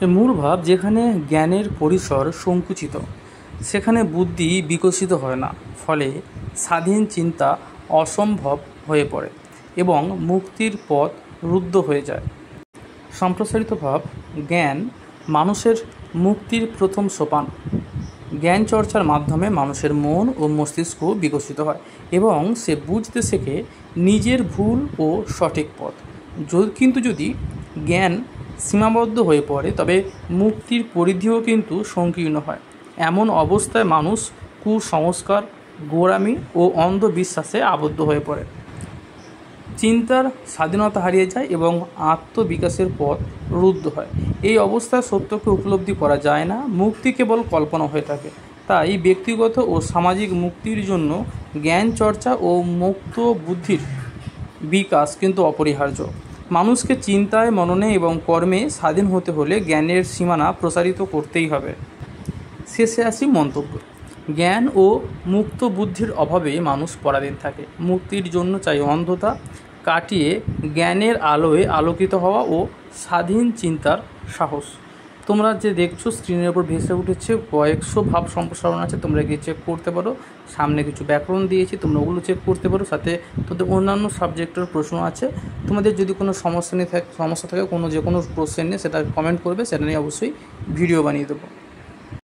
মূল ভাব যেখানে জ্ঞানের পরিসর সংকুচিত সেখানে বুদ্ধি বিকশিত হয় না, ফলে স্বাধীন চিন্তা অসম্ভব হয়ে পড়ে এবং মুক্তির পথ রুদ্ধ হয়ে যায়। সম্প্রসারিত ভাব জ্ঞান মানুষের মুক্তির প্রথম সোপান। জ্ঞান চর্চার মাধ্যমে মানুষের মন ও মস্তিষ্ক বিকশিত হয় এবং সে বুঝতে শেখে নিজের ভুল ও সঠিক পথ। কিন্তু যদি জ্ঞান সীমাবদ্ধ হয়ে পড়ে তবে মুক্তির পরিধিও কিন্তু সংকীর্ণ হয়। এমন অবস্থায় মানুষ কুসংস্কার, গোঁড়ামি ও অন্ধবিশ্বাসে আবদ্ধ হয়ে পড়ে। চিন্তার স্বাধীনতা হারিয়ে যায় এবং আত্মবিকাশের পথ রুদ্ধ হয়। এই অবস্থায় সত্যকে উপলব্ধি করা যায় না, মুক্তি কেবল কল্পনা হয়ে থাকে। তাই ব্যক্তিগত ও সামাজিক মুক্তির জন্য জ্ঞান চর্চা ও মুক্ত বুদ্ধির বিকাশ কিন্তু অপরিহার্য। মানুষকে চিন্তায়, মননে এবং কর্মে স্বাধীন হতে হলে জ্ঞানের সীমানা প্রসারিত করতেই হবে। শেষে আসি মন্তব্য। জ্ঞান ও মুক্ত বুদ্ধির অভাবে মানুষ পরাধীন থাকে। মুক্তির জন্য চাই অন্ধতা কাটিয়ে জ্ঞানের আলোয় আলোকিত হওয়া ও স্বাধীন চিন্তার সাহস। তোমরা যে দেখছো স্ক্রিনের উপর ভেসে উঠেছে কয়েকশো ভাব সম্প্রসারণ আছে, তোমরা গিয়ে চেক করতে পারো। সামনে কিছু ব্যাকরণ দিয়েছি, তোমরা ওগুলো চেক করতে পারো। সাথে তোদের অন্যান্য সাবজেক্টের প্রশ্ন আছে। তোমাদের যদি কোনো সমস্যা থাকে, কোনো যে কোনো প্রশ্ন নিয়ে সেটা কমেন্ট করবে, সেটা নিয়ে অবশ্যই ভিডিও বানিয়ে দেবো।